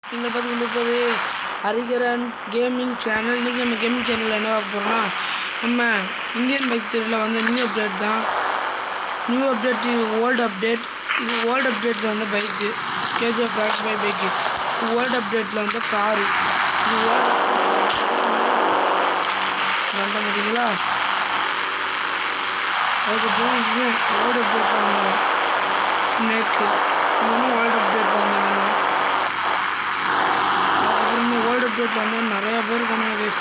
நீங்கள் பார்த்து கொண்டிருப்பது ஹரிகரன் கேமிங் சேனல். இன்றைக்கி நம்ம கேமிங் சேனலில் என்ன பார்க்க போகிறோம்னா, நம்ம இந்தியன் பைக் சீரிஸில் வந்து நியூ அப்டேட் தான். நியூ அப்டேட், இது ஓல்டு அப்டேட். இது ஓல்டு அப்டேட்டில் வந்து bike KGF Rocky Bhai bike. இது ஓல்டு அப்டேட்டில் வந்து காரு. இது ஓல்டு கண்ட பார்த்தீங்களா. அதுக்கப்புறம் இன்னும் ஓல்டு அப்டேட்டில் வந்து ஸ்னேக்கு. இன்னும் ஓல்டு அப்டேட்டில் வந்து ஓல்டு அப்டேட்டில் வந்து நிறையா பேர் கொண்டாங்க கைஸ்.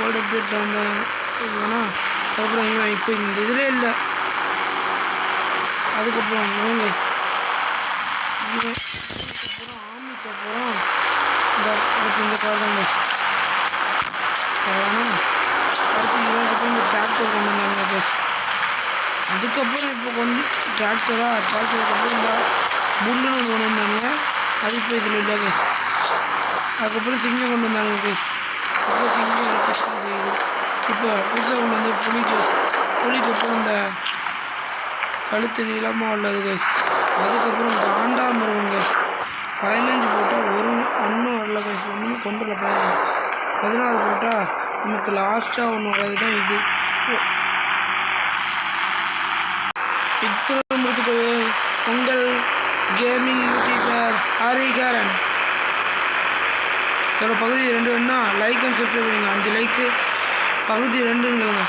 ஓல்டு அப்டேட்டில் வந்து இதுனா அதுக்கப்புறம் இவன் இப்போ இந்த இதில் இல்லை. அதுக்கப்புறம் இவன் கைஸ் இவன் அதுக்கப்புறம் ஆமிக்கு அப்புறம் இந்த அடுத்து இந்த கார் தான் கைஸ். ஆனால் அடுத்து இவனுக்கு இந்த டிராக்டர் கொண்டு வந்தாங்க கைஸ். அதுக்கப்புறம் இப்போ டிராக்டருக்கு அப்புறம் இந்த புல்லுன்னு ஒன்று கொண்டு வந்தாங்க. அது இப்போ இதில் இல்லை கைஸ். அதுக்கப்புறம் சிங்கம் கொண்டு வந்தாங்க கைஸ். அப்புறம் சிங்கம் செய்யுது. இப்போ புதுசாக கொண்டு வந்து புலிக்கு அப்புறம் இந்த கழுத்து நீளமாக உள்ளது கைஸ். அதுக்கப்புறம் காண்டாமிருகம் கைஸ். 15 போட்டால் ஒன்றும் வரல கைஸ். ஒன்றுமே கொண்டு வரல. 16 போட்டால் நமக்கு லாஸ்ட்டாக ஒன்று வர்றது தான் இது. இத்துடன் முடித்துக்கொண்டு உங்கள் கேமிங் யூடியூபர் ஹரிகரன். இதோட பகுதி 2 வேணுன்னா லைக் அண்ட் சப்ஸ்கிரைப் பண்ணுங்கள். 5 லைக்கு பகுதி 2ங்கிறங்க.